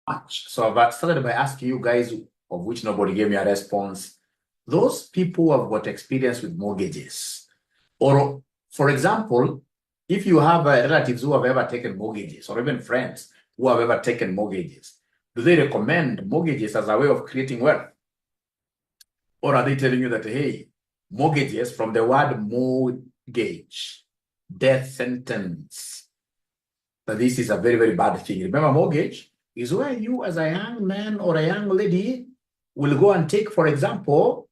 much. So I've started by asking you guys, of which nobody gave me a response. Those people who have got experience with mortgages, or for example, if you have relatives who have ever taken mortgages, or even friends who have ever taken mortgages, do they recommend mortgages as a way of creating wealth? Or are they telling you that, hey, mortgages, from the word mortgage, death sentence, that this is a very, very bad thing? Remember, mortgage is where you as a young man or a young lady will go and take, for example,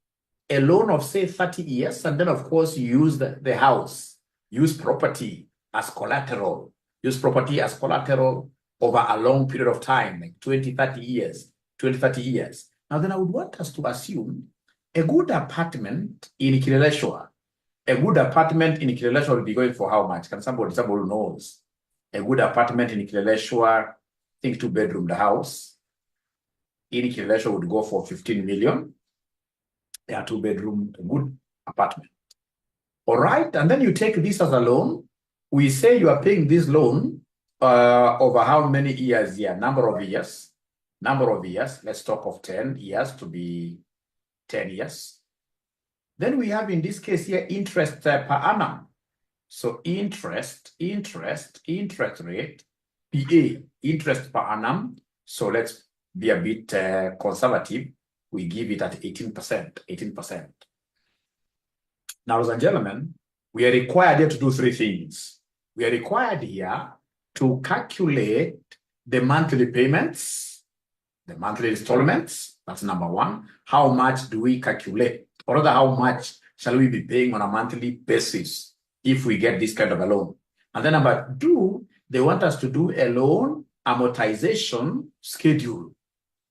a loan of, say, 30 years, and then, of course, you use the house, use property as collateral, over a long period of time, like 20, 30 years. Now, then I would want us to assume a good apartment in 𝑘𝒉𝒚 will be going for how much? Can somebody knows? A good apartment in 𝑘𝒉𝒚, I think 2-bedroom the house, in 𝑘𝒉𝒚 would go for 15 million. Yeah, 2-bedroom, a good apartment. All right, and then you take this as a loan. We say you are paying this loan over how many years here? Number of years. Let's talk of 10 years to be 10 years. Then we have, in this case here, interest per annum. So interest rate, PA, interest per annum. So let's be a bit conservative. We give it at 18%. Now, ladies and gentlemen, we are required here to do 3 things. We are required here to calculate the monthly payments, the monthly installments. That's number 1. How much do we calculate? Or rather, how much shall we be paying on a monthly basis if we get this kind of a loan? And then number 2, they want us to do a loan amortization schedule.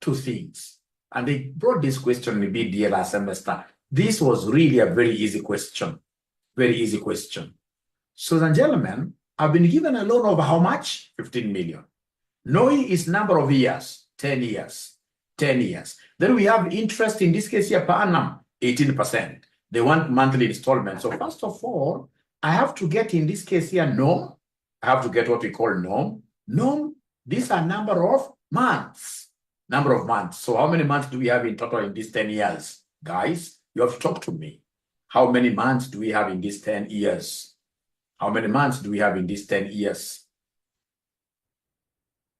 2 things. And they brought this question in BDA last semester. This was really a very easy question. Very easy question. So, ladies and gentlemen, I've been given a loan of how much? 15 million. Knowing its number of years, 10 years. Then we have interest, in this case here, per annum, 18%. They want monthly installments. So first of all, I have to get, in this case here, norm. I have to get what we call norm. Norm, these are number of months. So how many months do we have in total in these 10 years? Guys, you have to talk to me. How many months do we have in these 10 years?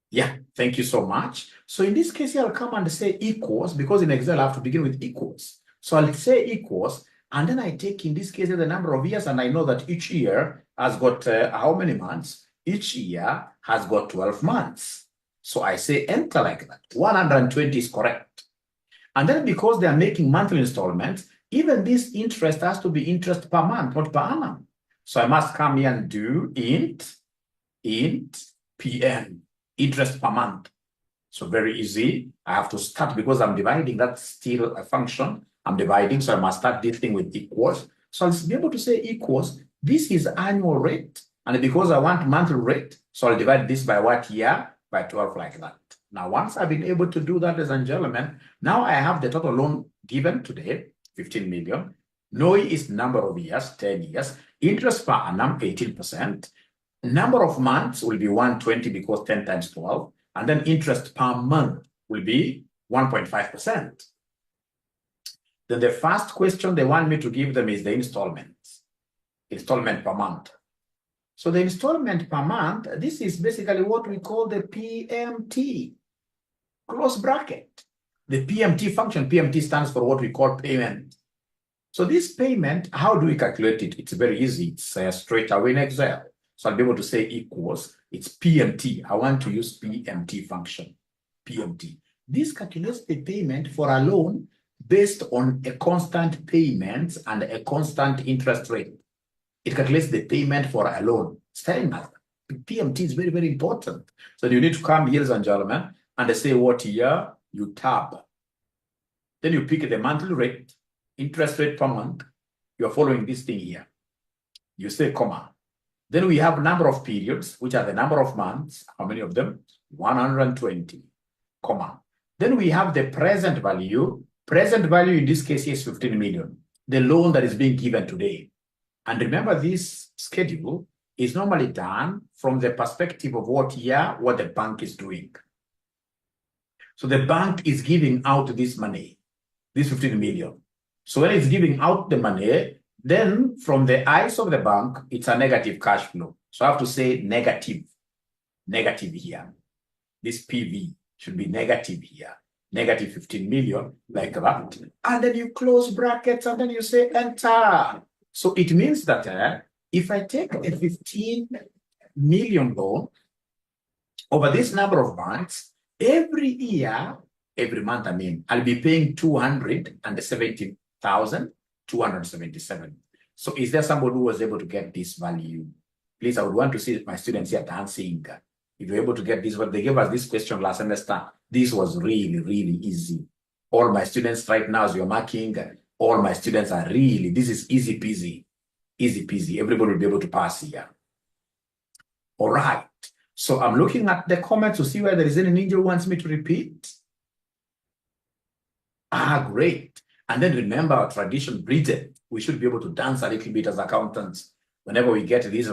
Yeah, thank you so much. So in this case, I'll come and say equals, because in Excel, I have to begin with equals. So I'll say equals, and then I take, in this case, the number of years, and I know that each year has got how many months? Each year has got 12 months. So I say enter like that. 120 is correct. And then because they are making monthly installments, even this interest has to be interest per month, not per annum. So I must come here and do int PM, interest per month. So very easy. I have to start, because I'm dividing, that's still a function. I'm dividing, so I must start this thing with equals. So I'll be able to say equals, this is annual rate, and because I want monthly rate, so I'll divide this by what year? By 12 like that. Now, once I've been able to do that, ladies and gentlemen, now I have the total loan given today, 15 million. Knowing its number of years, 10 years. Interest per annum, 18%. Number of months will be 120, because 10 times 12. And then interest per month will be 1.5%. Then the first question they want me to give them is the installment per month. So the installment per month, this is basically what we call the PMT, close bracket. The PMT function, PMT stands for what we call payment. So this payment, how do we calculate it? It's very easy. It's straight away in Excel. So I'll be able to say equals, it's PMT. I want to use PMT function, PMT. This calculates the payment for a loan based on a constant payment and a constant interest rate. It calculates the payment for a loan. Staring at PMT is very, very important. So you need to come here, ladies and gentlemen, and they say what year you tab. Then you pick the monthly rate, interest rate per month. You're following this thing here. You say comma. Then we have number of periods, which are the number of months. How many of them? 120, comma. Then we have the present value. Present value in this case is 15 million, the loan that is being given today. And remember, this schedule is normally done from the perspective of what year, what the bank is doing. So the bank is giving out this money, this 15 million. So when it's giving out the money, then from the eyes of the bank, it's a negative cash flow. So I have to say negative here. This PV should be negative here. Negative 15 million, like that. And then you close brackets and then you say enter. So it means that if I take a 15 million loan over this number of months, every year, every month, I mean, I'll be paying 270,277. So is there somebody who was able to get this value? Please, I would want to see my students here dancing. If you're able to get this, what they gave us this question last semester, this was really, really easy. All my students right now, as you're marking, all my students are really, this is easy peasy. Easy peasy. Everybody will be able to pass here. All right. So I'm looking at the comments to see whether there is any ninja who wants me to repeat. Great. And then remember our tradition, breathe. We should be able to dance a little bit as accountants. Whenever we get these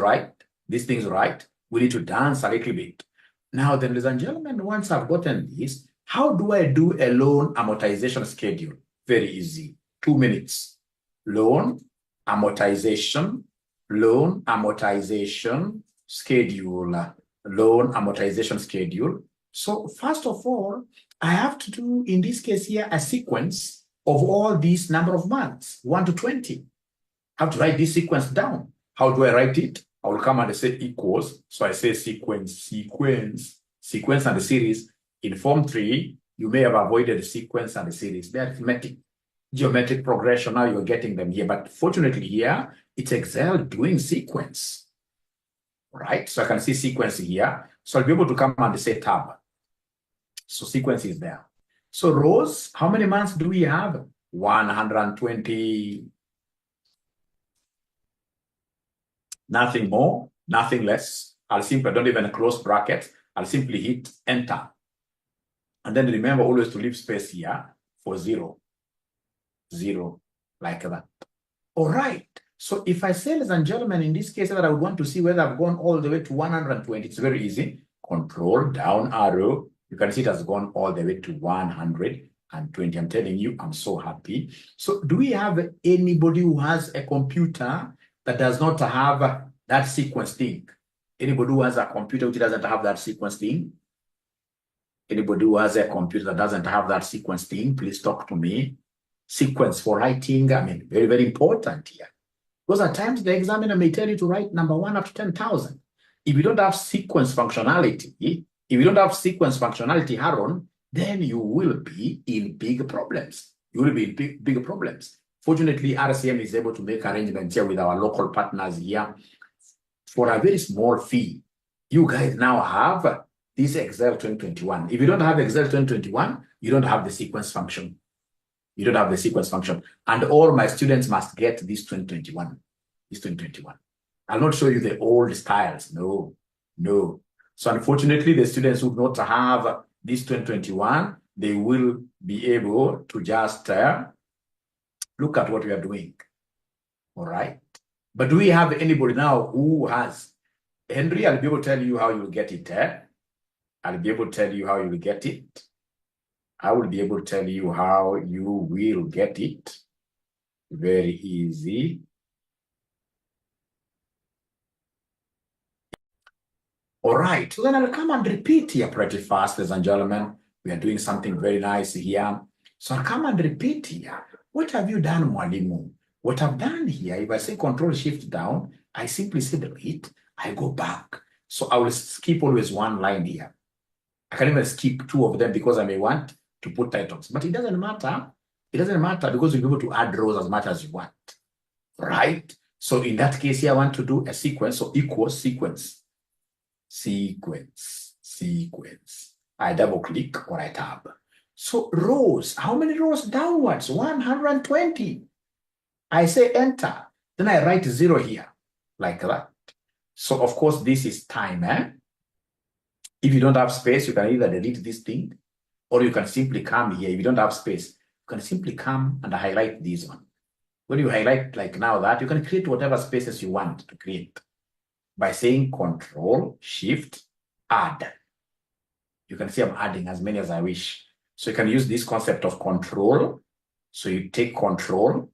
things right, we need to dance a little bit. Now then, ladies and gentlemen, once I've gotten this, how do I do a loan amortization schedule? Very easy. 2 minutes. Loan amortization schedule. Loan amortization schedule. So first of all, I have to do, in this case here, a sequence of all these number of months, 1 to 20. I have to write this sequence down. How do I write it? I will come and say equals. So I say sequence, and the series. In Form 3, you may have avoided the sequence and the series. They're arithmetic, geometric progression. Now you're getting them here. But fortunately here, it's Excel doing sequence. Right? So I can see sequence here. So I'll be able to come and say tab. So sequence is there. So rows, how many months do we have? 120. Nothing more, nothing less. I don't even close brackets. I'll simply hit enter. And then remember always to leave space here for 0. 0, like that. All right. So if I say, ladies and gentlemen, in this case that I would want to see whether I've gone all the way to 120, it's very easy. Control down arrow. You can see it has gone all the way to 120. I'm telling you, I'm so happy. So do we have anybody who has a computer that does not have that sequence thing? Anybody who has a computer which doesn't have that sequence thing? Anybody who has a computer that doesn't have that sequence thing, please talk to me. Sequence for writing, I mean, very, very important here. Because at times the examiner may tell you to write number 1 up to 10,000. If you don't have sequence functionality, Aaron, then you will be in big problems. You will be in big problems. Fortunately, RCM is able to make arrangements here with our local partners here for a very small fee. You guys now have this Excel 2021. If you don't have Excel 2021, you don't have the sequence function. You don't have the sequence function. And all my students must get this 2021. This 2021. I'll not show you the old styles. No. So unfortunately, the students who do not have this 2021, they will be able to just look at what we are doing. All right. But do we have anybody now who has? Henry, I'll be able to tell you how you'll get it. I'll be able to tell you how you'll get it. I will be able to tell you how you will get it. Very easy. All right, so then I'll come and repeat here pretty fast, ladies and gentlemen. We are doing something very nice here. So I'll come and repeat here. What have you done, Mwalimu? What I've done here, if I say Control Shift down, I simply say delete, I go back. So I will skip always one line here. I can even skip 2 of them because I may want to put titles, but it doesn't matter. It doesn't matter because you'll be able to add rows as much as you want, right? So in that case here, I want to do a sequence, so equals sequence. I double click or I tab. So rows, how many rows downwards? 120. I say enter, then I write 0 here, like that. So of course, this is time. If you don't have space, you can either delete this thing, or you can simply come here. If you don't have space, you can simply come and highlight this one. When you highlight like now that, you can create whatever spaces you want to create by saying Control Shift Add. You can see I'm adding as many as I wish. So you can use this concept of control. So you take control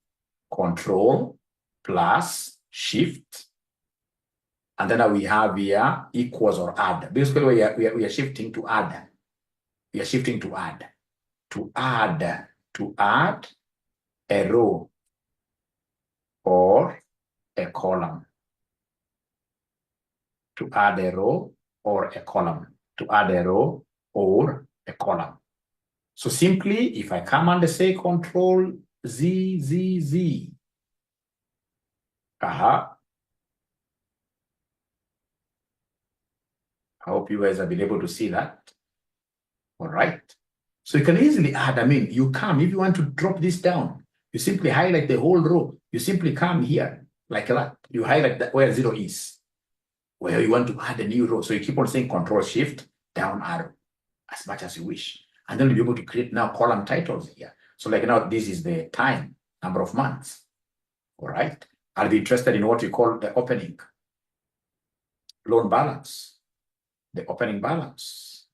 plus shift. And then we have here equals or add. Basically, we are shifting to add. We are shifting to add. To add a row or a column. To add a row or a column. To add a row or a column. So simply, if I come and say control Z. I hope you guys have been able to see that. All right. So you can easily add, you come, if you want to drop this down, you simply highlight the whole row. You simply come here like that. You highlight that where 0 is, where you want to add a new row. So you keep on saying control shift, down arrow, as much as you wish. And then you'll be able to create now column titles here. So like now, this is the time, number of months. All right. I'll be interested in what we call the opening loan balance. The opening balance.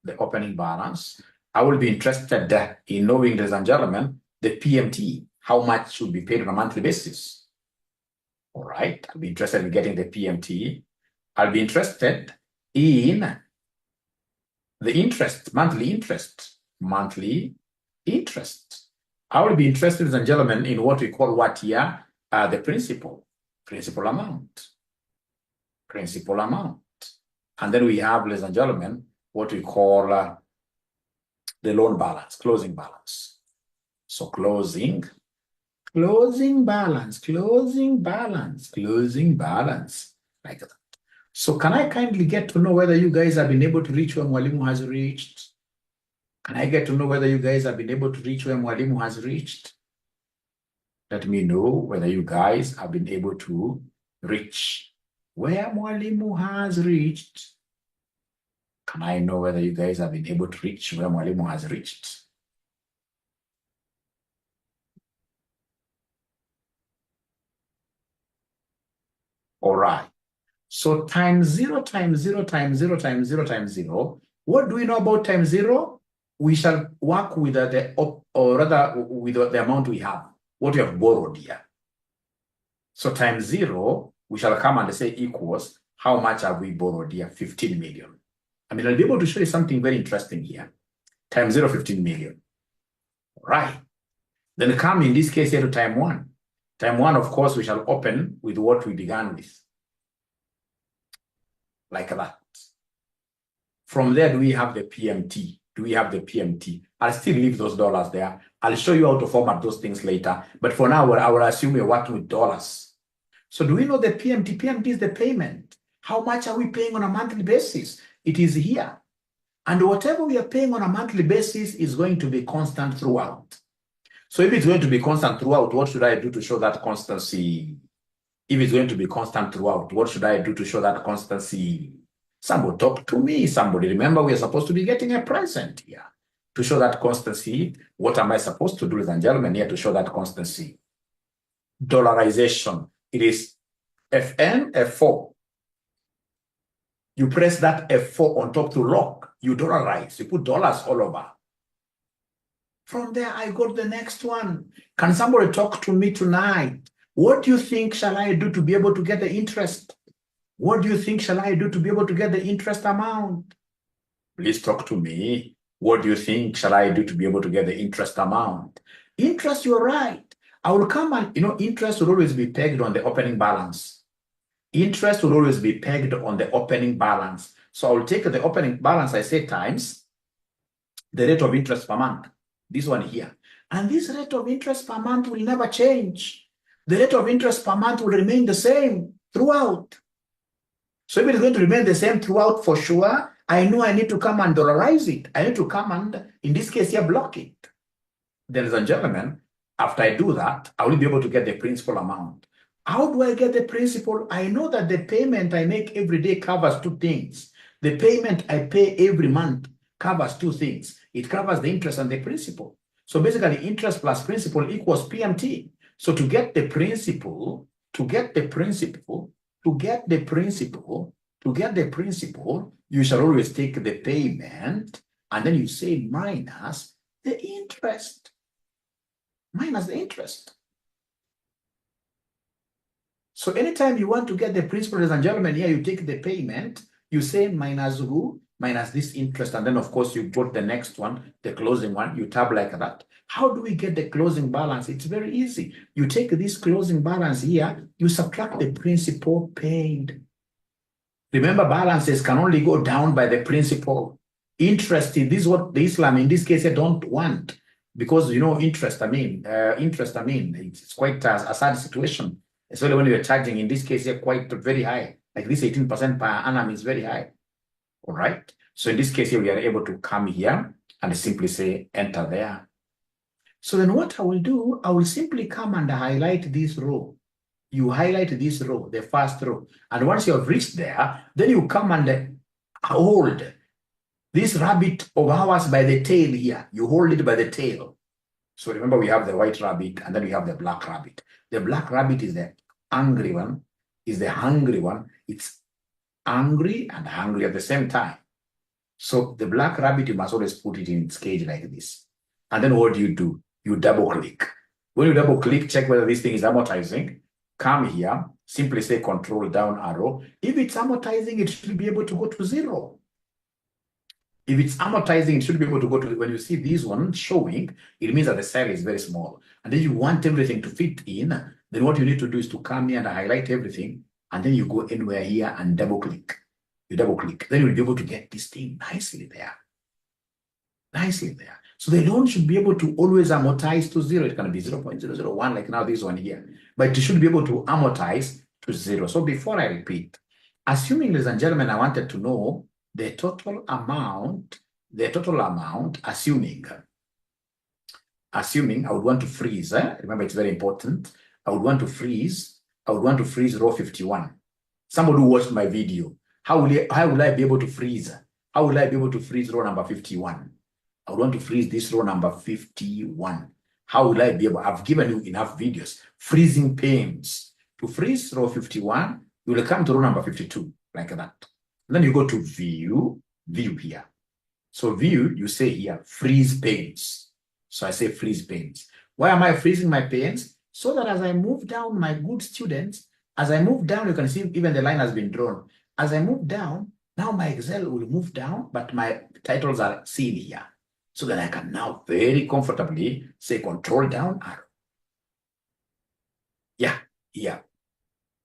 The opening balance. I will be interested in knowing, ladies and gentlemen, the PMT, how much should be paid on a monthly basis. All right. I'll be interested in getting the PMT. I'll be interested in the interest, monthly interest. I will be interested, ladies and gentlemen, in what we call here, the principal amount. And then we have, ladies and gentlemen, what we call the loan balance, closing balance. So closing balance, like that. So can I kindly get to know whether you guys have been able to reach where Mwalimu has reached? Can I get to know whether you guys have been able to reach where Mwalimu has reached? Let me know whether you guys have been able to reach where Mwalimu has reached. Can I know whether you guys have been able to reach where Mwalimu has reached? All right. So times 0 times 0 times 0 times 0 times 0. What do we know about times 0? We shall work with with the amount we have, what we have borrowed here. So times 0, we shall come and say equals, how much have we borrowed here? 15 million. I'll be able to show you something very interesting here. Times 0, 15 million. All right. Then come in this case here to time 1. Time 1, of course, we shall open with what we began with. Like that. From there, do we have the PMT? I'll still leave those dollars there. I'll show you how to format those things later. But for now, I will assume you're working with dollars. So do we know the PMT? PMT is the payment. How much are we paying on a monthly basis? It is here. And whatever we are paying on a monthly basis is going to be constant throughout. So if it's going to be constant throughout, what should I do to show that constancy? If it's going to be constant throughout, what should I do to show that constancy? Somebody talk to me. Somebody, remember, we are supposed to be getting a present here. To show that constancy, what am I supposed to do, ladies and gentlemen, here to show that constancy? Dollarization. It is FN, F4. You press that F4 on top to lock. You dollarize. You put dollars all over. From there, I got the next one. Can somebody talk to me tonight? What do you think shall I do to be able to get the interest? What do you think shall I do to be able to get the interest amount? Please talk to me. What do you think shall I do to be able to get the interest amount? Interest, you're right. I will come and, interest will always be pegged on the opening balance. Interest will always be pegged on the opening balance. So I will take the opening balance, I say, times the rate of interest per month. This one here. And this rate of interest per month will never change. The rate of interest per month will remain the same throughout. So if it is going to remain the same throughout for sure, I know I need to come and dollarize it. I need to come and, in this case here, block it. Ladies and gentlemen, after I do that, I will be able to get the principal amount. How do I get the principal? I know that the payment I make every day covers two things. The payment I pay every month covers two things. It covers the interest and the principal. So basically, interest plus principal equals PMT. So to get the principal, you shall always take the payment and then you say minus the interest. Minus the interest. So anytime you want to get the principal, ladies and gentlemen, here you take the payment, you say minus who? Minus this interest, and then of course you put the next one, the closing one, you tab like that. How do we get the closing balance? It's very easy. You take this closing balance here, you subtract the principal paid. Remember, balances can only go down by the principal. Interest, this is what the Islam in this case I don't want, because you know interest, it's quite a sad situation, especially when you're charging, in this case here, quite very high, like this 18% per annum is very high. All right, so in this case here we are able to come here and simply say enter there. So then what I will do, I will simply come and highlight this row. You highlight this row, the first row, and once you have reached there, then you come and hold this rabbit of ours by the tail here. You hold it by the tail. So remember, we have the white rabbit and then we have the black rabbit. The black rabbit is the angry one, is the hungry one. It's angry and hungry at the same time. So the black rabbit, you must always put it in its cage like this. And then what do? You double click. When you double click, check whether this thing is amortizing. Come here, simply say control down arrow. If it's amortizing, it should be able to go to 0. If it's amortizing, it should be able to go to, when you see this one showing, it means that the cell is very small. And then you want everything to fit in. Then what you need to do is to come here and highlight everything. And then you go anywhere here and double click. You double click. Then you'll be able to get this thing nicely there. Nicely there. So the loan should be able to always amortize to 0. It can be 0.001 like now this one here. But it should be able to amortize to 0. So before I repeat, assuming, ladies and gentlemen, I wanted to know the total amount, assuming I would want to freeze, remember it's very important, I would want to freeze row 51. Somebody who watched my video, how will I be able to freeze? How will I be able to freeze row number 51? I want to freeze this row number 51. How will I be able? I've given you enough videos. Freezing panes. To freeze row 51, you will come to row number 52, like that. And then you go to view here. So view, you say here, freeze panes. So I say freeze panes. Why am I freezing my panes? So that as I move down, my good students, as I move down, you can see even the line has been drawn. As I move down, now my Excel will move down, but my titles are seen here. So that I can now very comfortably say control down arrow. Yeah,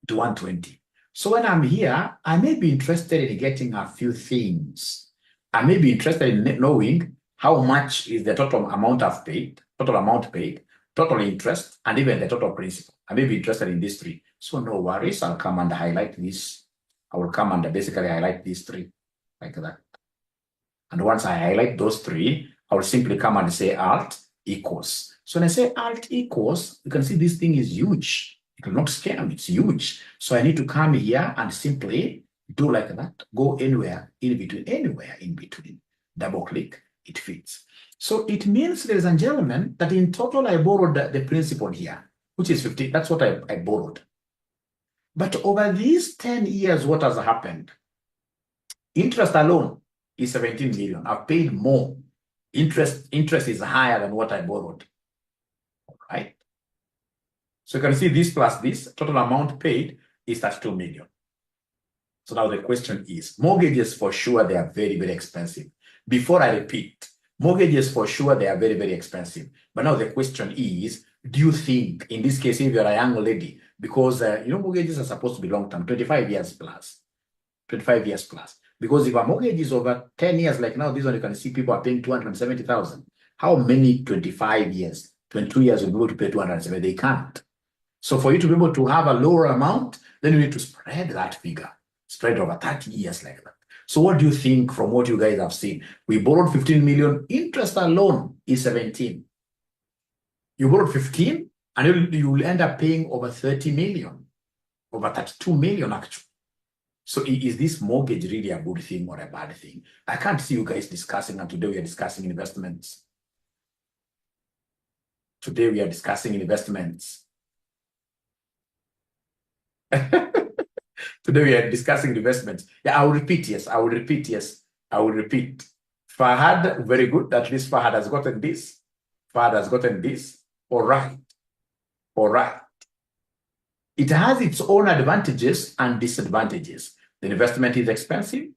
to 120. So when I'm here, I may be interested in getting a few things. I may be interested in knowing how much is the total amount I've paid, total interest, and even the total principal. I may be interested in these 3. So no worries, I'll come and highlight this. I will come and basically highlight these 3, like that. And once I highlight those 3, I will simply come and say alt equals. So when I say alt equals, you can see this thing is huge. It will not scare me, it's huge. So I need to come here and simply do like that. Go anywhere in between, double click, it fits. So it means, ladies and gentlemen, that in total I borrowed the principal here, which is 50. That's what I borrowed. But over these 10 years, what has happened? Interest alone is 17 million. I've paid more. Interest is higher than what I borrowed. All right. So you can see this plus this, total amount paid is 32 million. So now the question is, mortgages for sure, they are very, very expensive. Before I repeat, mortgages for sure, they are very, very expensive. But now the question is, do you think, in this case, if you're a young lady, because mortgages are supposed to be long-term, 25 years plus. 25 years plus. Because if a mortgage is over 10 years, like now, this one you can see people are paying 270,000. How many 25 years, 22 years will be able to pay 270? They can't. So for you to be able to have a lower amount, then you need to spread that figure, spread over 30 years like that. So what do you think from what you guys have seen? We borrowed 15 million, interest alone is 17. You borrowed 15, and you will end up paying over 30 million, over 32 million actually. So is this mortgage really a good thing or a bad thing? I can't see you guys discussing, and today we are discussing investments. Today we are discussing investments. Today we are discussing investments. Yeah, I will repeat, yes. I will repeat, yes. I will repeat. Fahad, very good. At least Fahad has gotten this. Fahad has gotten this. All right. All right. It has its own advantages and disadvantages. The investment is expensive,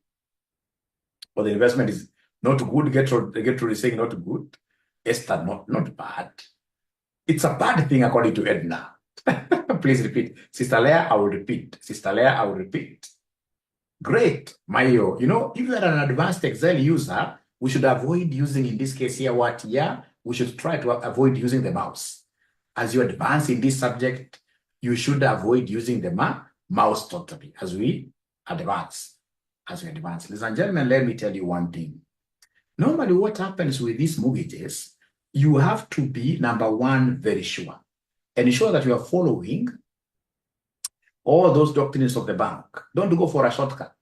or the investment is not good. Get to saying not good. Esther, not bad. It's a bad thing according to Edna. Please repeat. Sister Leah, I will repeat. Sister Leah, I will repeat. Great, Mayo. You know, if you are an advanced Excel user, we should avoid using, in this case here, what? Yeah, we should try to avoid using the mouse. As you advance in this subject, you should avoid using the mouse totally as we advance. Ladies and gentlemen, let me tell you one thing. Normally, what happens with these mortgages, you have to be, number one, very sure. Ensure that you are following all those doctrines of the bank. Don't go for a shortcut.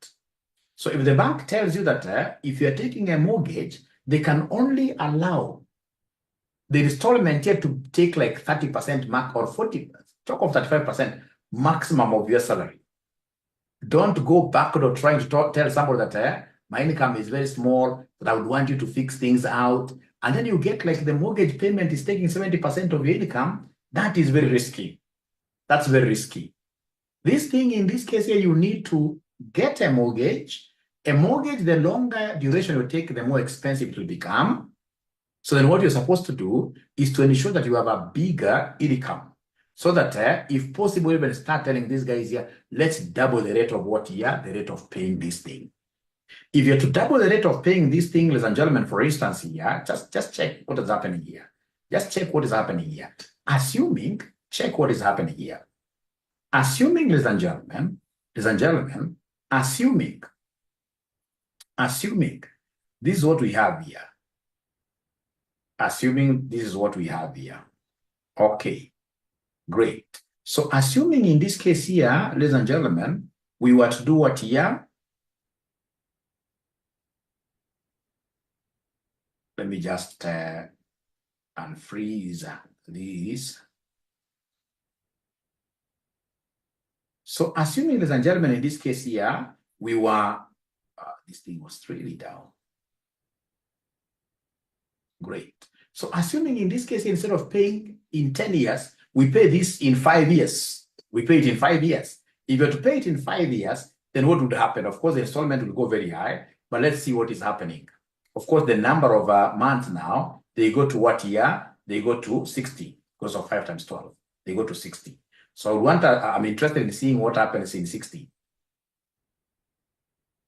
So if the bank tells you that if you're taking a mortgage, they can only allow the installment here to take like 30% mark or 40%, talk of 35% maximum of your salary. Don't go backward or trying to tell somebody that my income is very small, but I would want you to fix things out. And then you get like the mortgage payment is taking 70% of your income. That is very risky. That's very risky. This thing, in this case here, you need to get a mortgage. A mortgage, the longer duration you take, the more expensive it will become. So then what you're supposed to do is to ensure that you have a bigger income. So that if possible, even start telling these guys here, let's double the rate of what here, the rate of paying this thing. If you're to double the rate of paying this thing, ladies and gentlemen, for instance here, just check what is happening here. Just check what is happening here. Assuming, check what is happening here. Assuming, ladies and gentlemen, assuming, this is what we have here. Assuming this is what we have here. Okay, great. So assuming in this case here, ladies and gentlemen, we were to do what here? Let me just unfreeze this. So assuming, ladies and gentlemen, in this case here, we were, this thing was really down. Great. So assuming in this case, instead of paying in 10 years, we pay this in 5 years. We pay it in 5 years. If you were to pay it in 5 years, then what would happen? Of course, the installment will go very high, but let's see what is happening. Of course, the number of months now, they go to what year? They go to 60 because of 5 times 12. They go to 60. So I'm interested in seeing what happens in 60.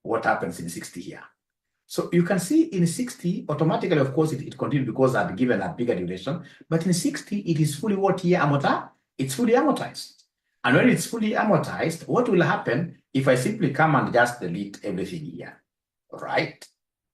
What happens in 60 here? So you can see in 60, automatically, of course, it continues because I've given a bigger duration. But in 60, it is fully what year amortized? It's fully amortized. And when it's fully amortized, what will happen if I simply come and just delete everything here? All right?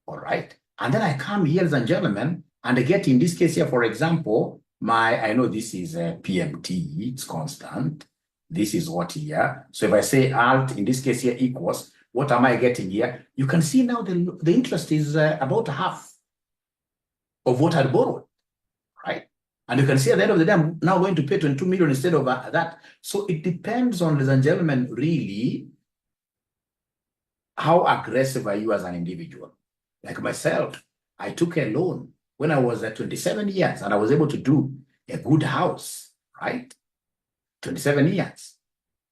All right. And then I come here, ladies and gentlemen, and I get in this case here, for example, I know this is PMT, it's constant. This is what here. So if I say alt, in this case here, equals, what am I getting here? You can see now the interest is about half of what I borrowed, right? And you can see at the end of the day, I'm now going to pay 22 million instead of that. So it depends on, ladies and gentlemen, really, how aggressive are you as an individual? Like myself, I took a loan when I was at 27 years and I was able to do a good house, right? 27 years,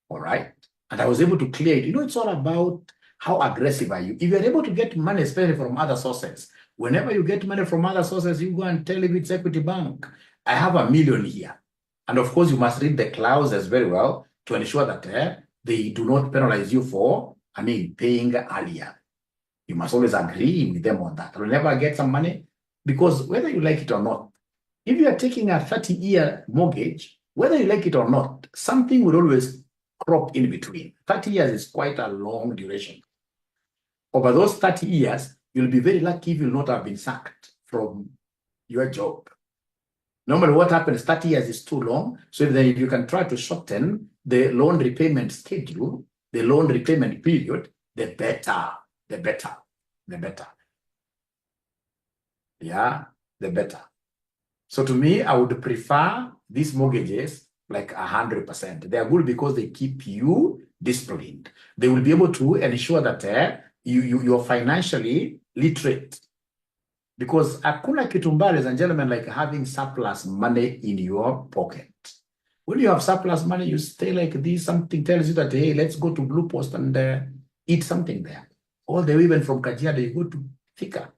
all right? And I was able to clear it. You know, it's all about how aggressive are you. If you're able to get money, especially from other sources, whenever you get money from other sources, you go and tell if it's Equity Bank, I have $1 million here. And of course, you must read the clauses very well to ensure that they do not penalize you for, paying earlier. You must always agree with them on that. Whenever I get some money, because whether you like it or not, if you are taking a 30-year mortgage, whether you like it or not, something will always crop in between. 30 years is quite a long duration. Over those 30 years, you'll be very lucky if you'll not have been sacked from your job. Normally what happens, 30 years is too long. So if you can try to shorten the loan repayment schedule, the loan repayment period, the better. Yeah, the better. So to me, I would prefer these mortgages like 100%. They are good because they keep you disciplined. They will be able to ensure that you're financially literate. Because hakuna kitu mbaya, ladies and gentlemen, like having surplus money in your pocket. When you have surplus money, you stay like this, something tells you that, hey, let's go to Blue Post and eat something there. All the way even from Kajiado, you go to Thika.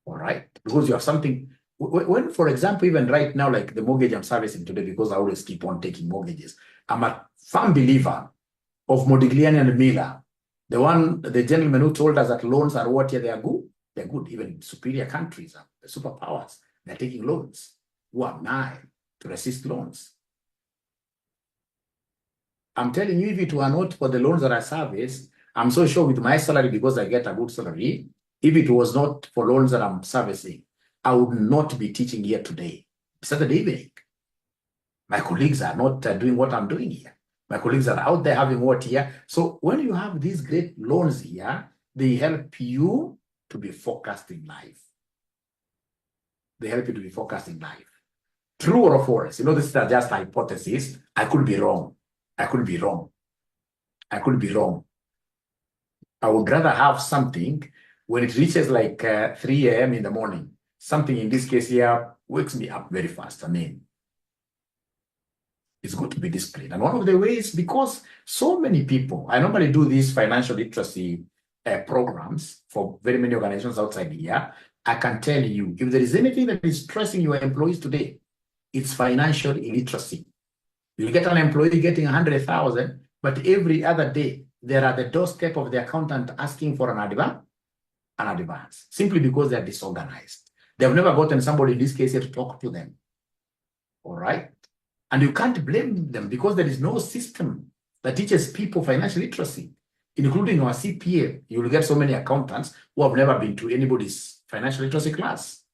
All right? Because you have something. When, for example, even right now, like the mortgage I'm servicing today, because I always keep on taking mortgages, I'm a firm believer of Modigliani and Miller. The gentleman who told us that loans are what? Yeah, they are good. They're good. Even superior countries, the superpowers, they're taking loans. Who am I to resist loans? I'm telling you, if it were not for the loans that I service, I'm so sure with my salary, because I get a good salary, if it was not for loans that I'm servicing, I would not be teaching here today. Saturday evening. My colleagues are not doing what I'm doing here. My colleagues are out there having what here. So when you have these great loans here, they help you to be focused in life. They help you to be focused in life. True or false? You know, this is just a hypothesis. I could be wrong. I could be wrong. I could be wrong. I would rather have something when it reaches like 3 a.m. in the morning. Something in this case here wakes me up very fast. I mean, it's good to be disciplined. And one of the ways, because so many people, I normally do these financial literacy programs for very many organizations outside here. I can tell you, if there is anything that is stressing your employees today, it's financial illiteracy. You get an employee getting 100,000, but every other day, they're at the doorstep of the accountant asking for an advance, simply because they're disorganized. They've never gotten somebody in this case here to talk to them. All right? And you can't blame them, because there is no system that teaches people financial literacy, including our CPA. You will get so many accountants who have never been to anybody's financial literacy class.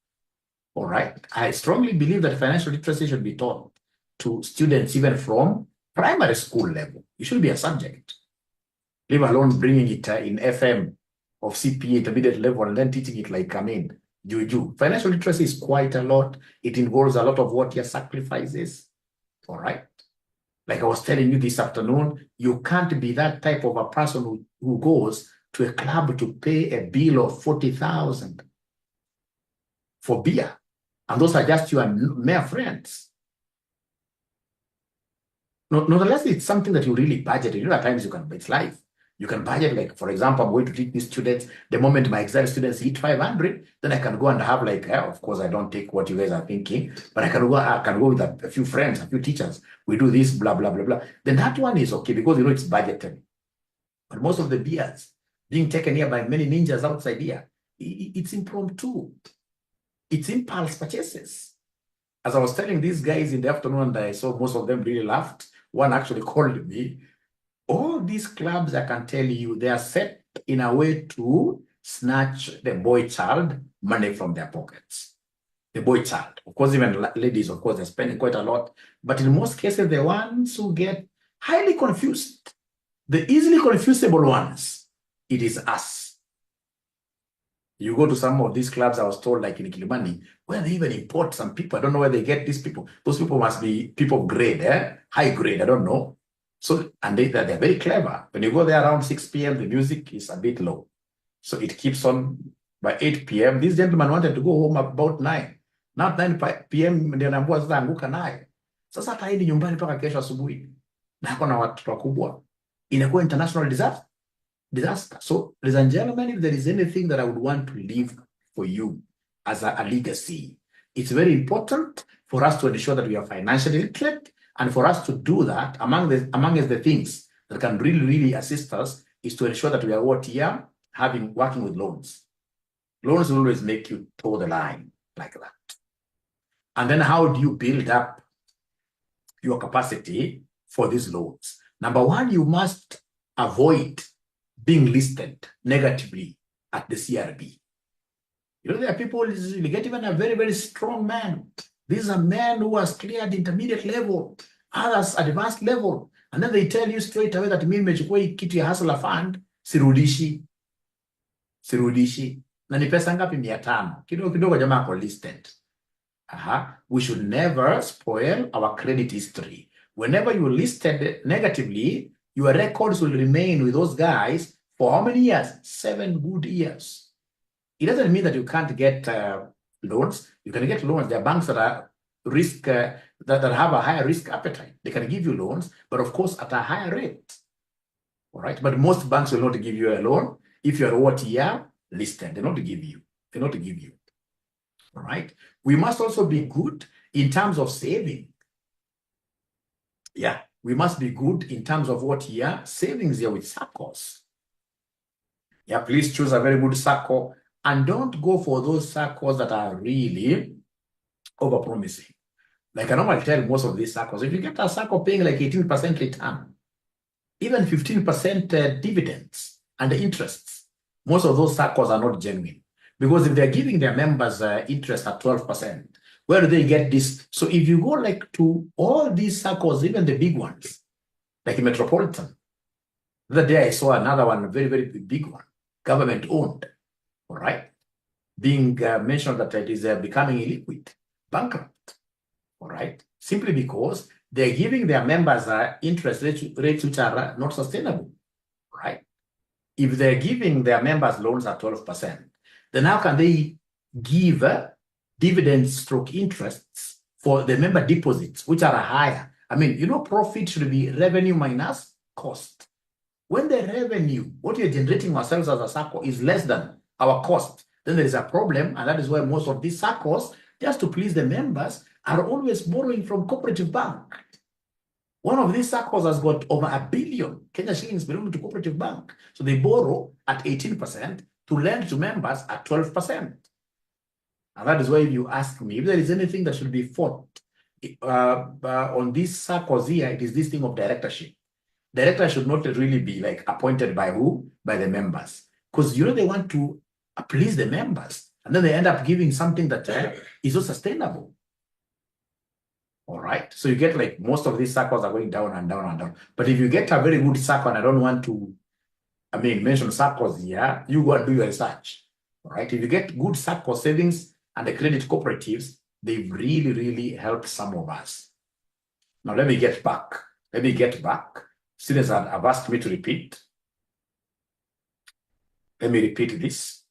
All right? I strongly believe that financial literacy should be taught to students even from primary school level. It should be a subject, leave alone bringing it in FM of CPA intermediate level and then teaching it like, I mean, juju. Financial literacy is quite a lot. It involves a lot of what your sacrifices. All right. Like I was telling you this afternoon, you can't be that type of a person who goes to a club to pay a bill of 40,000 for beer. And those are just your mere friends. Not unless it's something that you really budget. You know, at times you can, it's life. You can budget, like, for example, I'm going to teach these students. The moment my Excel students hit 500, then I can go and have like, of course, I don't take what you guys are thinking, but I can go with a few friends, a few teachers. We do this, blah, blah, blah, blah. Then that one is okay, because, you know, it's budgeted. But most of the beers being taken here by many ninjas outside here, it's impromptu. It's impulse purchases. As I was telling these guys in the afternoon, and I saw most of them really laughed. One actually called me. All these clubs, I can tell you, they are set in a way to snatch the boy child money from their pockets. The boy child. Of course, even ladies, of course, they're spending quite a lot. But in most cases, the ones who get highly confused, the easily confusable ones, it is us. You go to some of these clubs, I was told, like in Kilimani, where they even import some people. I don't know where they get these people. Those people must be people of grade, high grade, I don't know. So, and they're very clever. When you go there around 6 p.m., the music is a bit low. So it keeps on by 8 p.m. This gentleman wanted to go home about 9. Not 9 p.m. ndio naambiwa sasa anguka naye. Sasa ataidi nyumbani mpaka kesho asubuhi. Na hako na watu wakubwa. Inakuwa international disaster. So, ladies and gentlemen, if there is anything that I would want to leave for you as a legacy, it's very important for us to ensure that we are financially literate. And for us to do that, among the things that can really, really assist us is to ensure that we are working with loans. Loans will always make you toe the line like that. And then how do you build up your capacity for these loans? Number one, you must avoid being listed negatively at the CRB. You know, there are people, you get even a very, very strong man. These are men who has cleared intermediate level, others advanced level. And then they tell you straight away that mimi nimechukua kitu ya hustler fund, sirudishi. Na ni pesa ngapi 500. Kidogo jamaa ako listed. We should never spoil our credit history. Whenever you're listed negatively, your records will remain with those guys for how many years? 7 good years. It doesn't mean that you can't get loans. You can get loans. There are banks that are risk that have a higher risk appetite. They can give you loans, but of course at a higher rate. All right. But most banks will not give you a loan if you're what year listed. They're not to give you. They're not to give you. All right. We must also be good in terms of saving. Yeah, we must be good in terms of what year savings here with SACCOs. Yeah, please choose a very good SACCO and don't go for those SACCOs that are really overpromising. Like I normally tell most of these SACCOs, if you get a SACCO paying like 18% return, even 15% dividends and the interests, most of those SACCOs are not genuine. Because if they're giving their members interest at 12%, where do they get this? So if you go like to all these SACCOs, even the big ones, like Metropolitan, the other day I saw another one, a very, very big one, government owned, all right, being mentioned that it is becoming illiquid, bankrupt, all right, simply because they're giving their members interest rates which are not sustainable, right? If they're giving their members loans at 12%, then how can they give dividends stroke interests for the member deposits, which are higher? I mean, you know, profit should be revenue minus cost. When the revenue, what you're generating ourselves as a SACCO is less than our cost, then there is a problem, and that is why most of these SACCOs, just to please the members, are always borrowing from cooperative bank. One of these SACCOs has got over 1 billion Kenya shillings belonging to cooperative bank. So they borrow at 18% to lend to members at 12%. And that is why if you ask me, if there is anything that should be fought on these SACCOs here, it is this thing of directorship. Director should not really be like appointed by who? By the members. Because, you know, they want to please the members. And then they end up giving something that is not sustainable. All right. So you get like most of these SACCOs are going down and down and down. But if you get a very good SACCO, and I don't want to, mention SACCOs here, you go and do your research. All right. If you get good SACCO savings and the credit cooperatives, they've really, really helped some of us. Now, let me get back. Students have asked me to repeat. Let me repeat this.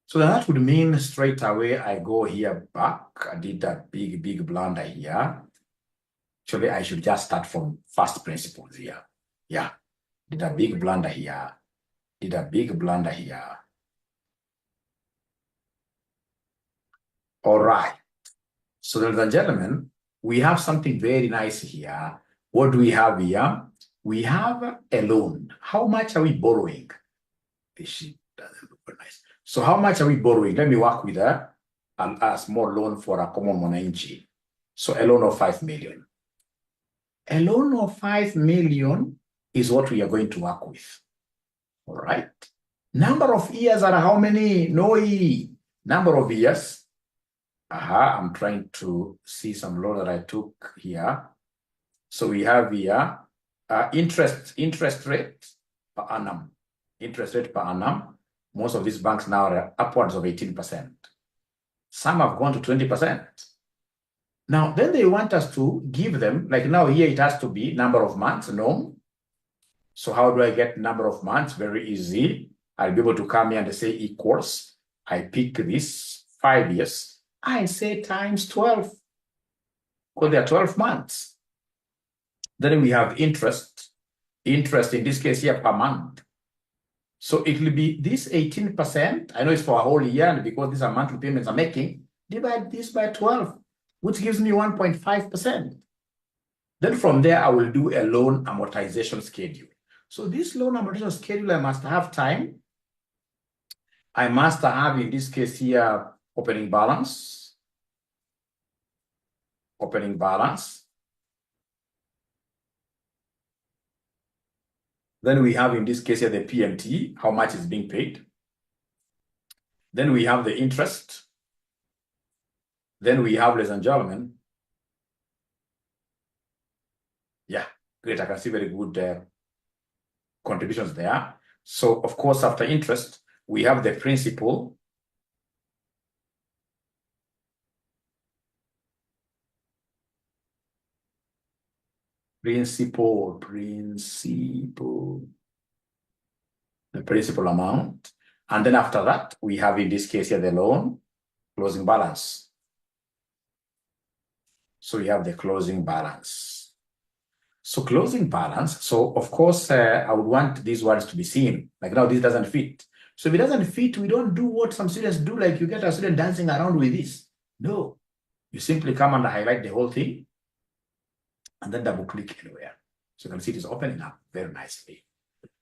So that would mean straight away I go here back. I did a big blunder here. Actually, I should just start from first principles here. Yeah, did a big blunder here. All right. So, ladies and gentlemen, we have something very nice here. What do we have here? We have a loan. How much are we borrowing? This sheet doesn't look very nice. So how much are we borrowing? Let me work with a small loan for a common mwananchi. So a loan of 5 million. A loan of 5 million is what we are going to work with. All right. Number of years are how many? Number of years. I'm trying to see some loan that I took here. So we have here interest rate per annum. Interest rate per annum. Most of these banks now are upwards of 18%. Some have gone to 20%. Now, then they want us to give them, like now here it has to be number of months, no? So how do I get number of months? Very easy. I'll be able to come here and say equals. I pick this 5 years. I say times 12. Because there are 12 months. Then we have interest. Interest in this case here per month. So it will be this 18%. I know it's for a whole year, and because these are monthly payments I'm making, divide this by 12, which gives me 1.5%. Then from there, I will do a loan amortization schedule. So this loan amortization schedule, I must have time. I must have, in this case here, opening balance. Then we have, in this case here, the PMT, how much is being paid. Then we have the interest. Then we have, ladies and gentlemen. Yeah, great. I can see very good contributions there. So, of course, after interest, we have the principal. The principal amount. And then after that, we have in this case here the loan closing balance. So we have the closing balance. So closing balance. So of course, I would want these words to be seen. Like now, this doesn't fit. So if it doesn't fit, we don't do what some students do, like you get a student dancing around with this. No, you simply come and highlight the whole thing and then double click anywhere. So you can see it is opening up very nicely.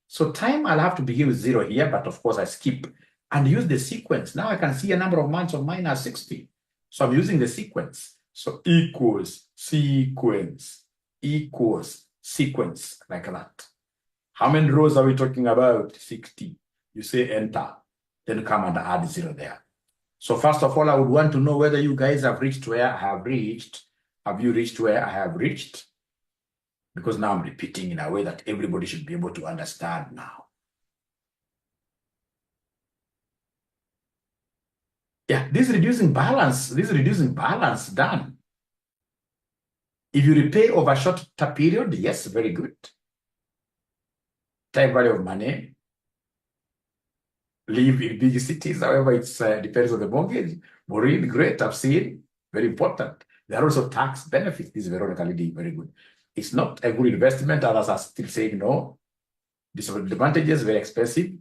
So time, I'll have to begin with 0 here, but of course I skip and use the sequence. Now I can see a number of months of mine are 60. So I'm using the sequence. So equals sequence, equals sequence, like that. How many rows are we talking about? 60. You say enter, then come and add 0 there. So first of all, I would want to know whether you guys have reached where I have reached. Have you reached where I have reached? Because now I'm repeating in a way that everybody should be able to understand now. Yeah, this reducing balance done. If you repay over a shorter period, yes, very good. Time value of money. Live in big cities, however, it depends on the mortgage. Maureen, great, I've seen, very important. There are also tax benefits. This is Veronica Lidi, very good. It's not a good investment. Others are still saying no. Disadvantages, very expensive.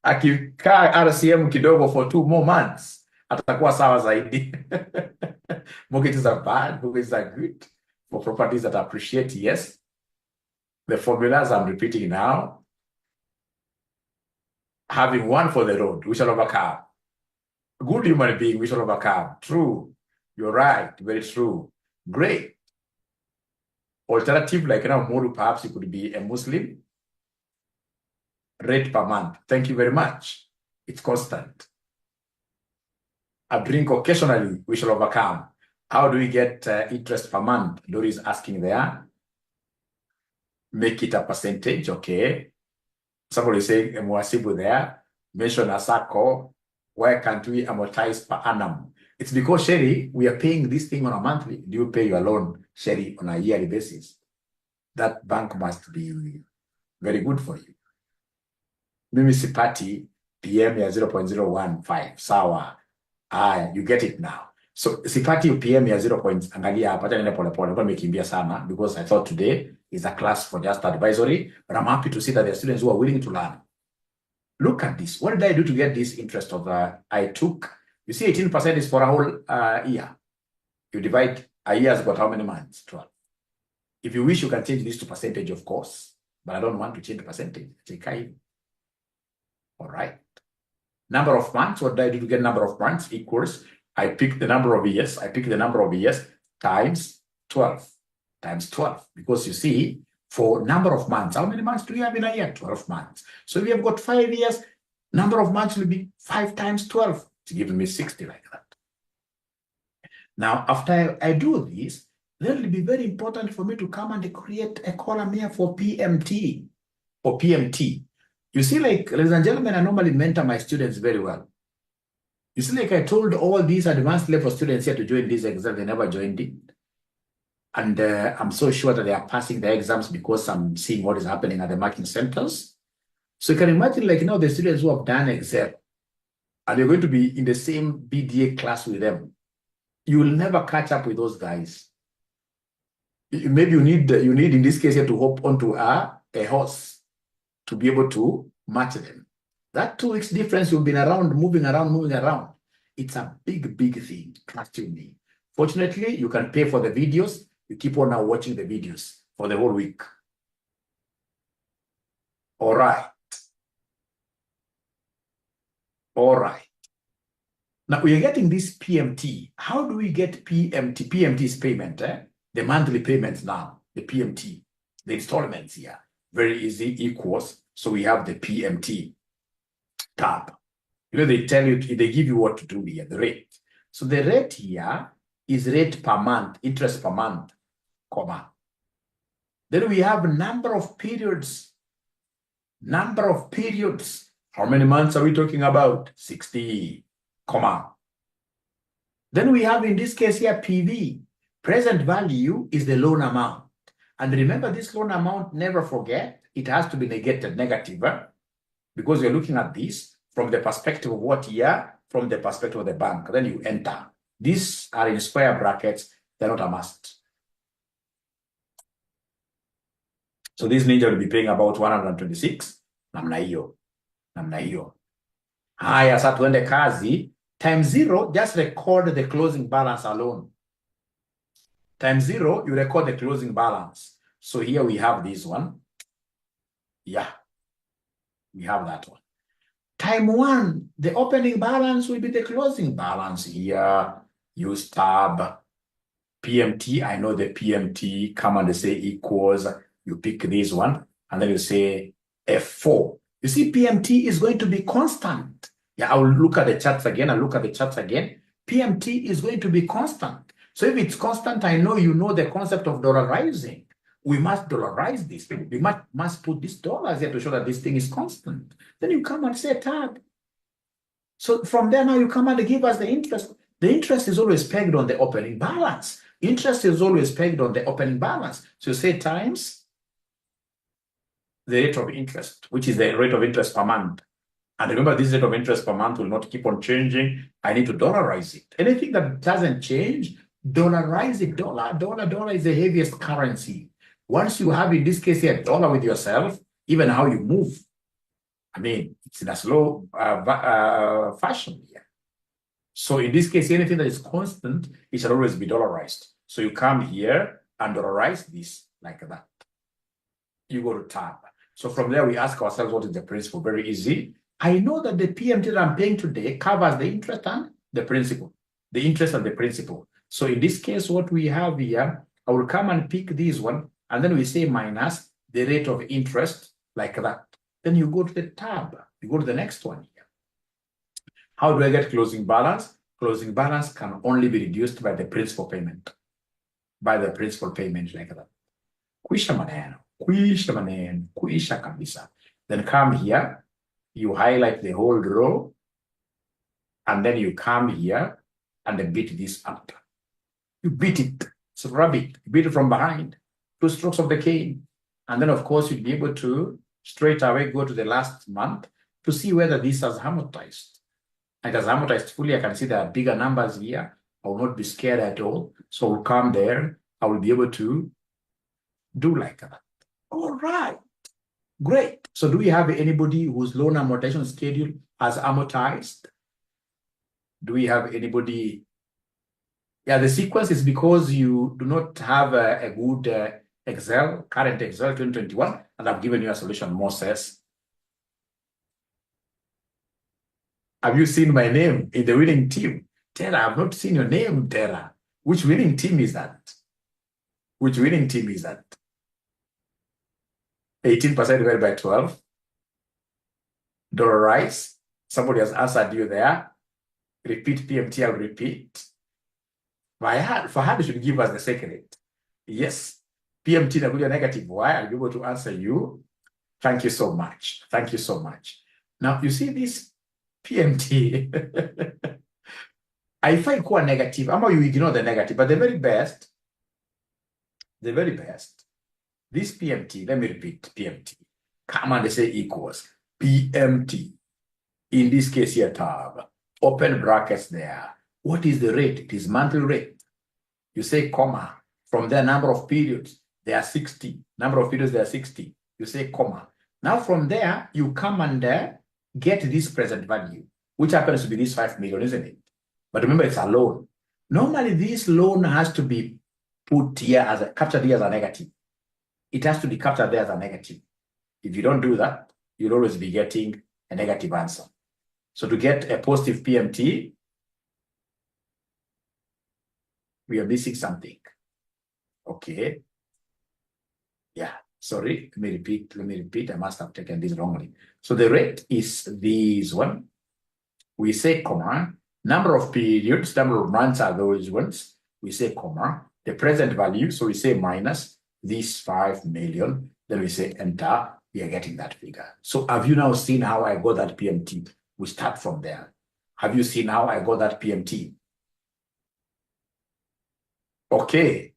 Akikaa RCM kidogo for 2 more months, atakuwa sawa zaidi. Mortgages are bad, mortgages are good. For properties that appreciate, yes. The formulas I'm repeating now. Having one for the road, we shall overcome. Good human being, we shall overcome. True. You're right. Very true. Great. Alternative, like now, Moru, perhaps you could be a Muslim. Rate per month. Thank you very much. It's constant. A drink occasionally, we shall overcome. How do we get interest per month? Dory is asking there. Make it a percentage, okay. Somebody is saying Mwasibu there. Mention a circle. Why can't we amortize per annum? It's because, Sherry, we are paying this thing on a monthly. Do you pay your loan, Sherry, on a yearly basis? That bank must be very good for you. Mimi sipati PM ya 0.015. Sawa. You get it now. So sipati PM ya 0. Angalia hapa tena pole pole kwa nimekimbia sana because I thought today is a class for just advisory, but I'm happy to see that there are students who are willing to learn. Look at this. What did I do to get this interest of I took? You see, 18% is for a whole year. You divide a year's got how many months? 12. If you wish, you can change this to percentage, of course, but I don't want to change the percentage. All right. Number of months. What did I do to get number of months? Equals. I pick the number of years. I pick the number of years times 12. Times 12. Because you see, for number of months, how many months do you have in a year? 12 months. So if we have got 5 years, number of months will be 5 times 12. It's giving me 60 like that. Now, after I do this, then it will be very important for me to come and create a column here for PMT. For PMT. You see, like, ladies and gentlemen, I normally mentor my students very well. You see, like I told all these advanced level students here to join this exam, they never joined it. And I'm so sure that they are passing the exams because I'm seeing what is happening at the marking centers. So you can imagine, like, now the students who have done Excel, and you're going to be in the same BDA class with them. You will never catch up with those guys. Maybe you need in this case here to hop onto a horse to be able to match them. That 2 weeks difference, you've been around, moving around. It's a big, big thing, trust me. Fortunately, you can pay for the videos. You keep on now watching the videos for the whole week. All right. All right. Now we are getting this PMT. How do we get PMT? PMT is payment, the monthly payments now, the PMT, the installments here. Very easy, equals. So we have the PMT tab. You know, they tell you, they give you what to do here, the rate. So the rate here is rate per month, interest per month, comma. Then we have number of periods. Number of periods. How many months are we talking about? 60, comma. Then we have in this case here PV. Present value is the loan amount. And remember, this loan amount, never forget, it has to be negated, negative, because you're looking at this from the perspective of what year? From the perspective of the bank. Then you enter. These are in square brackets. They're not a must. So this ninja will be paying about 126. Namna hiyo. Haya, sasa tuende kazi. Time 0, just record the closing balance alone. Time 0, you record the closing balance. So here we have this one. Yeah, we have that one. Time 1, the opening balance will be the closing balance here. Use tab. PMT, I know the PMT. Come and say equals. You pick this one, and then you say F4. You see, PMT is going to be constant. Yeah, I will look at the charts again. I'll look at the charts again. PMT is going to be constant. So if it's constant, I know you know the concept of dollarizing. We must dollarize this. We must put these dollars here to show that this thing is constant. Then you come and say tab. So from there now you come and give us the interest. The interest is always pegged on the opening balance. Interest is always pegged on the opening balance. So you say times the rate of interest, which is the rate of interest per month. And remember, this rate of interest per month will not keep on changing. I need to dollarize it. Anything that doesn't change, dollarize it. Dollar is the heaviest currency. Once you have, in this case here, dollar with yourself, even how you move, I mean, it's in a slow fashion here. So in this case, anything that is constant, it should always be dollarized. So you come here and dollarize this like that. You go to tab. So from there, we ask ourselves, what is the principal? Very easy. I know that the PMT that I'm paying today covers the interest and the principal. The interest and the principal. So in this case, what we have here, I will come and pick this one, and then we say minus the rate of interest like that. Then you go to the tab. You go to the next one here. How do I get closing balance? Closing balance can only be reduced by the principal payment. By the principal payment like that. Kuisha maneno. Kuisha kabisa. Then come here, you highlight the whole row, and then you come here and then beat this up. You beat it, so rub it, beat it from behind, 2 strokes of the cane. And then of course you'll be able to straight away go to the last month to see whether this has amortized. And it has amortized fully. I can see there are bigger numbers here. I will not be scared at all. So I'll come there, I will be able to do like that. All right, great. So do we have anybody whose loan amortization schedule has amortized? Do we have anybody? Yeah, the sequence is because you do not have a good Excel, current Excel 2021, and I've given you a solution, Moses. Have you seen my name in the winning team? Tara, I've not seen your name, Tara. Which winning team is that? Which winning team is that? 18% divided by 12. Dollarize. Somebody has answered you there. Repeat PMT, I'll repeat. Fahad should give us the secret. Yes. PMT nakuja negative Y. I'll be able to answer you. Thank you so much. Thank you so much. Now, you see this PMT. I find quite negative. I'm you ignore the negative, but the very best, this PMT, let me repeat PMT. Come and say equals PMT. In this case here, tab, open brackets there. What is the rate? It is monthly rate. You say comma. From there, number of periods, there are 60. Number of periods, there are 60. You say comma. Now from there, you come and get this present value, which happens to be this 5 million, isn't it? But remember, it's a loan. Normally, this loan has to be put here as captured here as a negative. It has to be captured there as a negative. If you don't do that, you'll always be getting a negative answer. So to get a positive PMT, we are missing something. Okay. Yeah, sorry, let me repeat. I must have taken this wrongly. So the rate is this one. We say comma, number of periods, number of months are those ones. We say comma, the present value. So we say minus this 5 million. Then we say enter. We are getting that figure. So have you now seen how I got that PMT? We start from there. Have you seen how I got that PMT? Okay.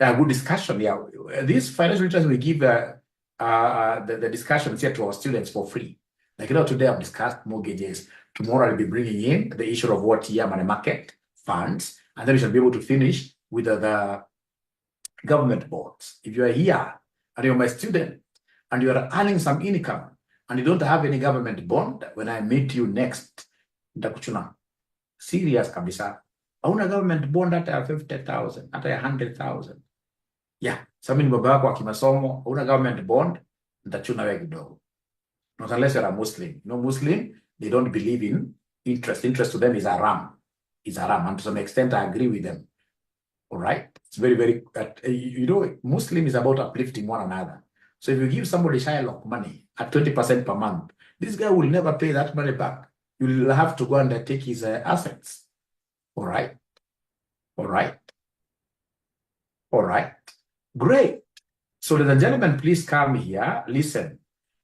A good discussion. Yeah, this financial literacy we give the discussions here to our students for free. Like today I've discussed mortgages. Tomorrow I'll be bringing in the issue of what year money market funds, and then we shall be able to finish with the government bonds. If you are here and you're my student and you are earning some income and you don't have any government bond, when I meet you next, nitakuchuna serious kabisa. Hauna government bond hata 50,000, hata 100,000. Yeah, sasa ni baba yako wa kimasomo, hauna government bond, nitachuna wewe kidogo. Not unless you're a Muslim. Muslim, they don't believe in interest. Interest to them is haram. It's haram. And to some extent, I agree with them. All right? It's very, very, Muslim is about uplifting one another. So if you give somebody Shylock money at 20% per month, this guy will never pay that money back. You'll have to go and take his assets. All right? All right? All right? Great. So ladies and gentlemen, please come here. Listen.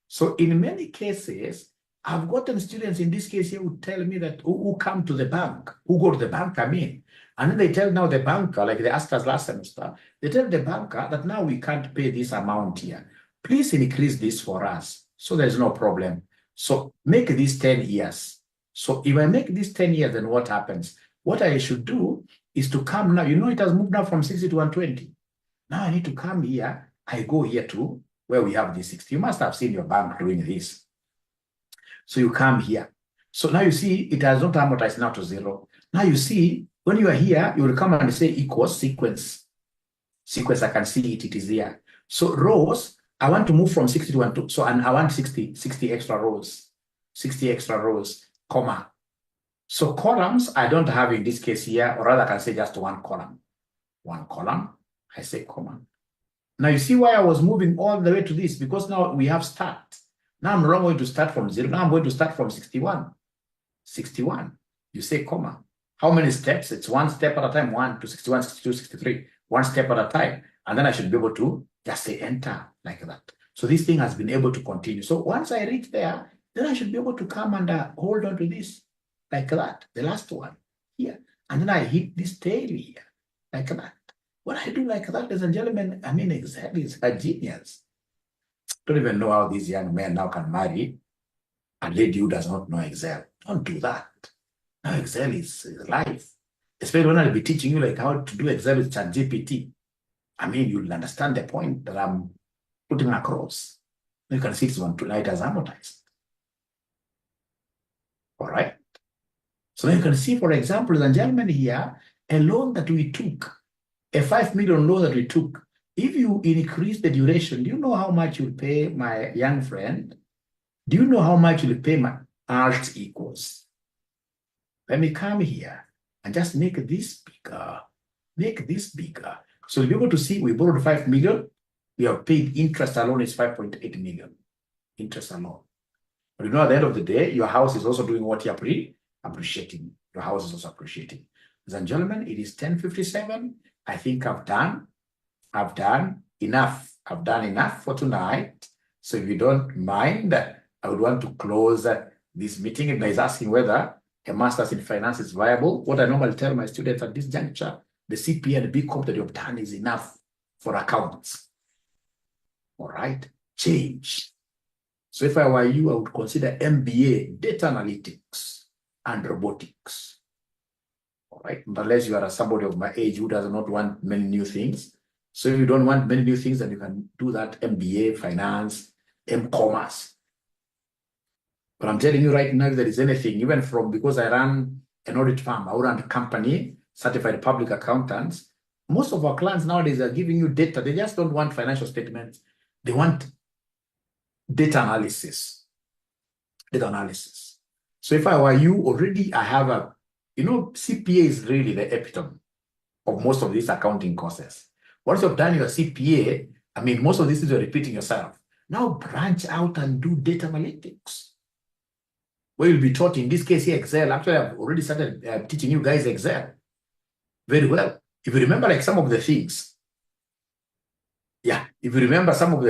So in many cases, I've gotten students in this case here who tell me that who come to the bank, who go to the bank, and then they tell now the banker, like they asked us last semester, they tell the banker that now we can't pay this amount here. Please increase this for us. So there's no problem. So make this 10 years. So if I make this 10 years, then what happens? What I should do is to come now. It has moved now from 60 to 120. Now I need to come here. I go here to where we have this 60. You must have seen your bank doing this. So you come here. So now you see it has not amortized now to 0. Now you see when you are here, you will come and say equals sequence. Sequence, I can see it is here. So rows, I want to move from 60 to 1. So and I want 60 extra rows. 60 extra rows, comma. So columns, I don't have in this case here, or rather I can say just one column. One column, I say comma. Now you see why I was moving all the way to this, because now we have start. Now I'm not going to start from 0. Now I'm going to start from 61. 61. You say comma. How many steps? It's one step at a time. 1 to 61, 62, 63. One step at a time. And then I should be able to just say enter like that. So this thing has been able to continue. So once I reach there, then I should be able to come and hold on to this like that. The last one here. And then I hit this tail here like that. When I do like that, ladies and gentlemen, I mean, Excel is a genius. Don't even know how these young men now can marry a lady who does not know Excel. Don't do that. Now Excel is life. Especially when I'll be teaching you like how to do Excel with ChatGPT. I mean, you'll understand the point that I'm putting across. You can see it's one tonight as amortized. All right. So now you can see, for example, ladies and gentlemen, here, a loan that we took, a 5 million loan that we took, if you increase the duration, do you know how much you'll pay my young friend? Do you know how much you'll pay my alt equals? Let me come here and just make this bigger. Make this bigger. So you'll be able to see we borrowed 5 million. We have paid interest alone is 5.8 million. Interest alone. But at the end of the day, your house is also doing what you're appreciating. Your house is also appreciating. Ladies and gentlemen, it is 10:57. I think I've done enough. I've done enough for tonight. So if you don't mind, I would want to close this meeting. And is asking whether a master's in finance is viable. What I normally tell my students at this juncture, the CPA and 𝑘𝒉𝒚 that you've done is enough for accounts. All right, change. So if I were you, I would consider MBA, data analytics and robotics. All right, unless you are somebody of my age who does not want many new things. So if you don't want many new things, then you can do that MBA, finance, commerce. But I'm telling you right now, if there is anything, even from, because I run an audit firm, I run a company, certified public accountants, most of our clients nowadays are giving you data. They just don't want financial statements. They want data analysis. Data analysis. So if I were you, already I have a, CPA is really the epitome of most of these accounting courses. Once you've done your CPA, I mean, most of this is you're repeating yourself. Now branch out and do data analytics. Where you'll be taught, in this case here, Excel. Actually, I've already started teaching you guys Excel. Very well. If you remember like some of the things, if you remember some of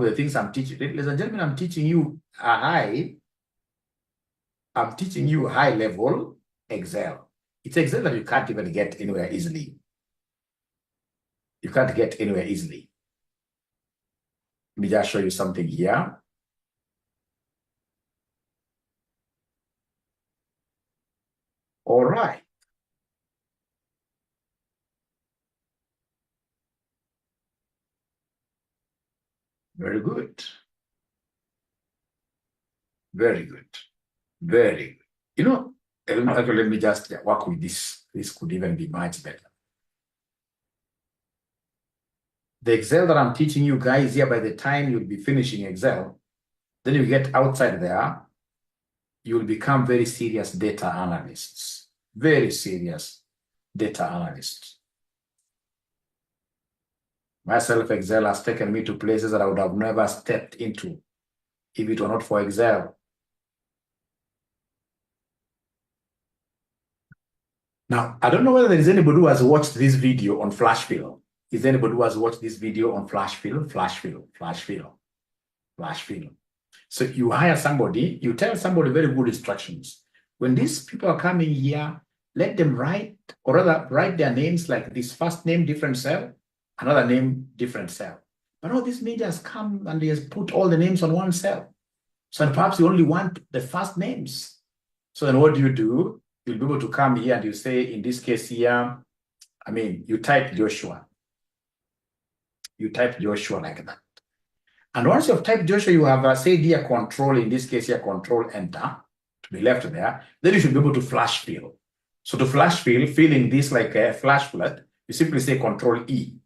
the things I'm teaching, ladies and gentlemen, I'm teaching you high level Excel. It's Excel that you can't even get anywhere easily. You can't get anywhere easily. Let me just show you something here. All right. Very good. Very good. Very good. You know, let me just work with this. This could even be much better. The Excel that I'm teaching you guys here, by the time you'll be finishing Excel, then you get outside there, you'll become very serious data analysts. Very serious data analysts. Myself, Excel has taken me to places that I would have never stepped into if it were not for Excel. Now, I don't know whether there is anybody who has watched this video on flash fill. Is there anybody who has watched this video on flash fill? Flash fill, flash fill, flash fill. So you hire somebody, you tell somebody very good instructions. When these people are coming here, let them write, or rather write their names like this: first name, different cell, another name, different cell. But all these majors come and they just put all the names on one cell. So perhaps you only want the first names. So then what do? You'll be able to come here and you say, in this case here, you type Joshua. You type Joshua like that. And once you've typed Joshua, you have said here control, in this case here, control enter to be left there. Then you should be able to flash fill. So to flash fill, filling this like a flash flood, you simply say control E,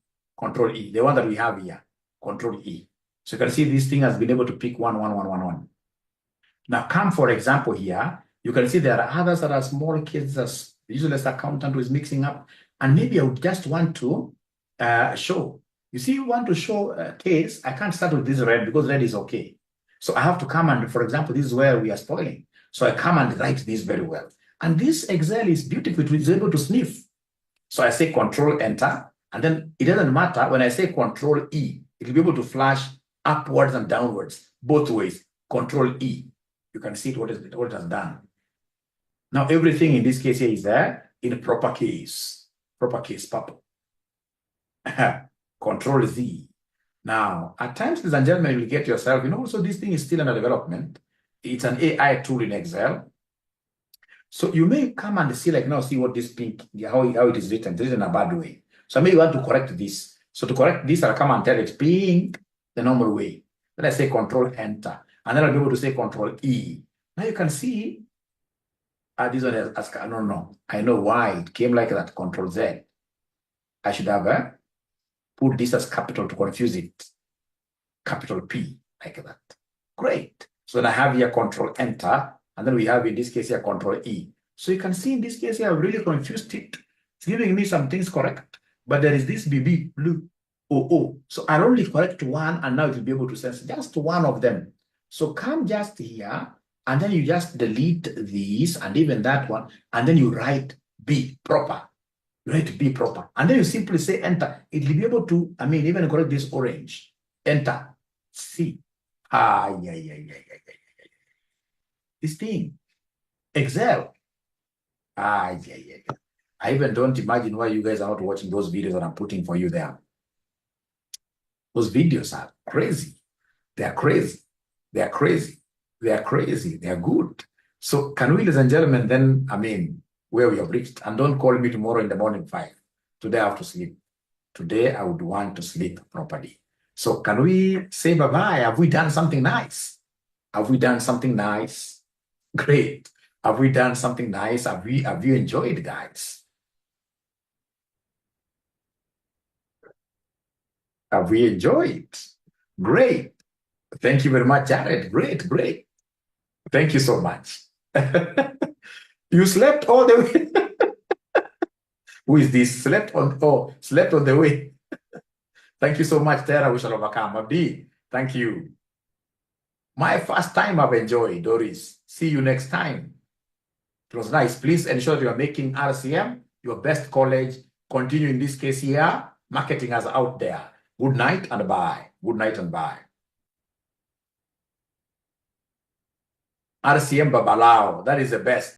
the one that we have here, control E. So you can see this thing has been able to pick 1, 1, 1, 1, 1. Now come, for example, here, you can see there are others that are small kids, as usually as accountant who is mixing up. And maybe I would just want to show. You see, you want to show a case. I can't start with this red because red is okay. So I have to come and, for example, this is where we are spoiling. So I come and write this very well. And this Excel is beautiful. It is able to sniff. So I say control enter. And then it doesn't matter. When I say control E, it will be able to flash upwards and downwards, both ways. Control E. You can see what it has done. Now everything in this case here is there in proper case. Proper case, purple. Control Z. Now, at times, ladies and gentlemen, you will get yourself, so this thing is still under development. It's an AI tool in Excel. So you may come and see, see what this pink, how it is written. It's written in a bad way. So I may want to correct this. So to correct this, I'll come and tell it pink the normal way. Then I say control enter. And then I'll be able to say control E. Now you can see, this one is ask, no. I know why it came like that, control Z. I should have put this as capital to confuse it. Capital P, like that. Great. So then I have here control enter, and then we have in this case here control E. So you can see in this case here, I've really confused it. It's giving me some things correct, but there is this BB, blue, OO. So I'll only correct one, and now it will be able to sense just one of them. So come just here, and then you just delete these, and even that one, and then you write B, proper. You write B proper. And then you simply say enter. It will be able to, even correct this orange. Enter. C. This thing. Excel. I even don't imagine why you guys are not watching those videos that I'm putting for you there. Those videos are crazy. They are crazy. They are crazy. They are crazy. They are good. So can we, ladies and gentlemen, then, where we have reached, and don't call me tomorrow in the morning 5. Today I have to sleep. Today I would want to sleep properly. So can we say bye-bye? Have we done something nice? Have we done something nice? Great. Have we done something nice? Have you enjoyed, guys? Have we enjoyed? Great. Thank you very much, Jared. Great. Thank you so much. You slept all the way. Who is this? Slept on the way. Thank you so much, Tara. We shall overcome. Abdi, thank you. My first time I've enjoyed, Doris. See you next time. It was nice. Please ensure that you are making RCM your best college. Continue in this case here. Marketing us out there. Good night and bye. Good night and bye. RCM Babalao. That is the best.